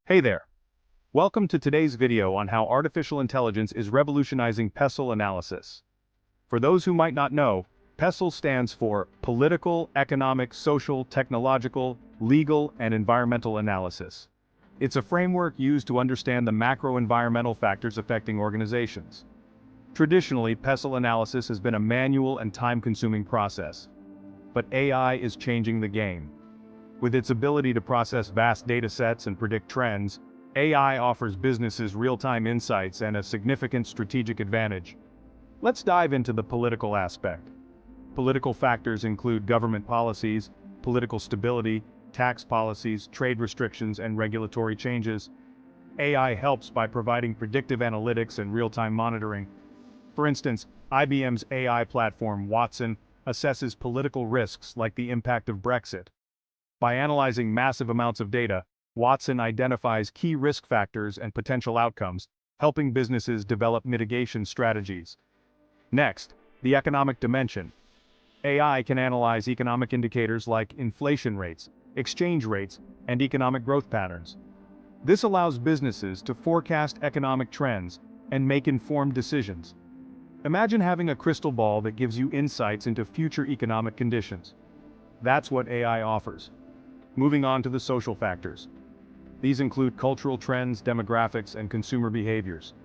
Hey there. Welcome to today's video on how artificial intelligence is revolutionizing PESTLE analysis. For those who might not know, PESTLE stands for Political, Economic, Social, Technological, Legal, and Environmental Analysis. It's a framework used to understand the macro-environmental factors affecting organizations. Traditionally, PESTLE analysis has been a manual and time-consuming process. But AI is changing the game. With its ability to process vast data sets and predict trends, AI offers businesses real-time insights and a significant strategic advantage. Let's dive into the political aspect. Political factors include government policies, political stability, tax policies, trade restrictions, and regulatory changes. AI helps by providing predictive analytics and real-time monitoring. For instance, IBM's AI platform, Watson, assesses political risks like the impact of Brexit. By analyzing massive amounts of data, Watson identifies key risk factors and potential outcomes, helping businesses develop mitigation strategies. Next, the economic dimension. AI can analyze economic indicators like inflation rates, exchange rates, and economic growth patterns. This allows businesses to forecast economic trends and make informed decisions. Imagine having a crystal ball that gives you insights into future economic conditions. That's what AI offers. Moving on to the social factors. These include cultural trends, demographics, and consumer behaviors.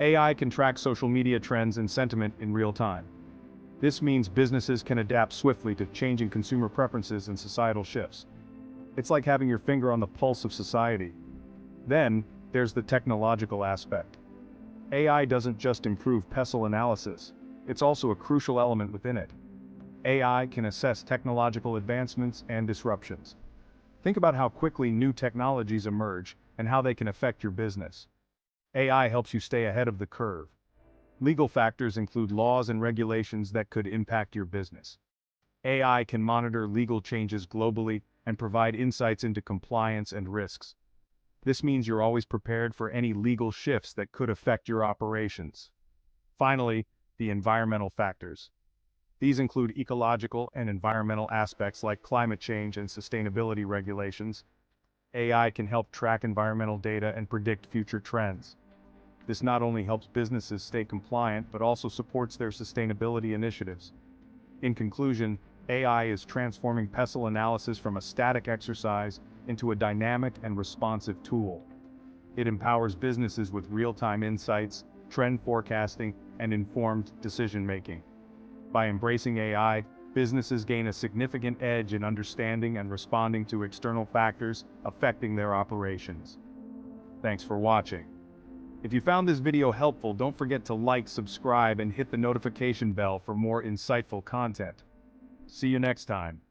AI can track social media trends and sentiment in real time. This means businesses can adapt swiftly to changing consumer preferences and societal shifts. It's like having your finger on the pulse of society. Then, there's the technological aspect. AI doesn't just improve PESTLE analysis, it's also a crucial element within it. AI can assess technological advancements and disruptions. Think about how quickly new technologies emerge and how they can affect your business. AI helps you stay ahead of the curve. Legal factors include laws and regulations that could impact your business. AI can monitor legal changes globally and provide insights into compliance and risks. This means you're always prepared for any legal shifts that could affect your operations. Finally, the environmental factors. These include ecological and environmental aspects like climate change and sustainability regulations. AI can help track environmental data and predict future trends. This not only helps businesses stay compliant, but also supports their sustainability initiatives. In conclusion, AI is transforming PESTLE analysis from a static exercise into a dynamic and responsive tool. It empowers businesses with real-time insights, trend forecasting, and informed decision-making. By embracing AI, businesses gain a significant edge in understanding and responding to external factors affecting their operations. Thanks for watching. If you found this video helpful, don't forget to like, subscribe, and hit the notification bell for more insightful content. See you next time.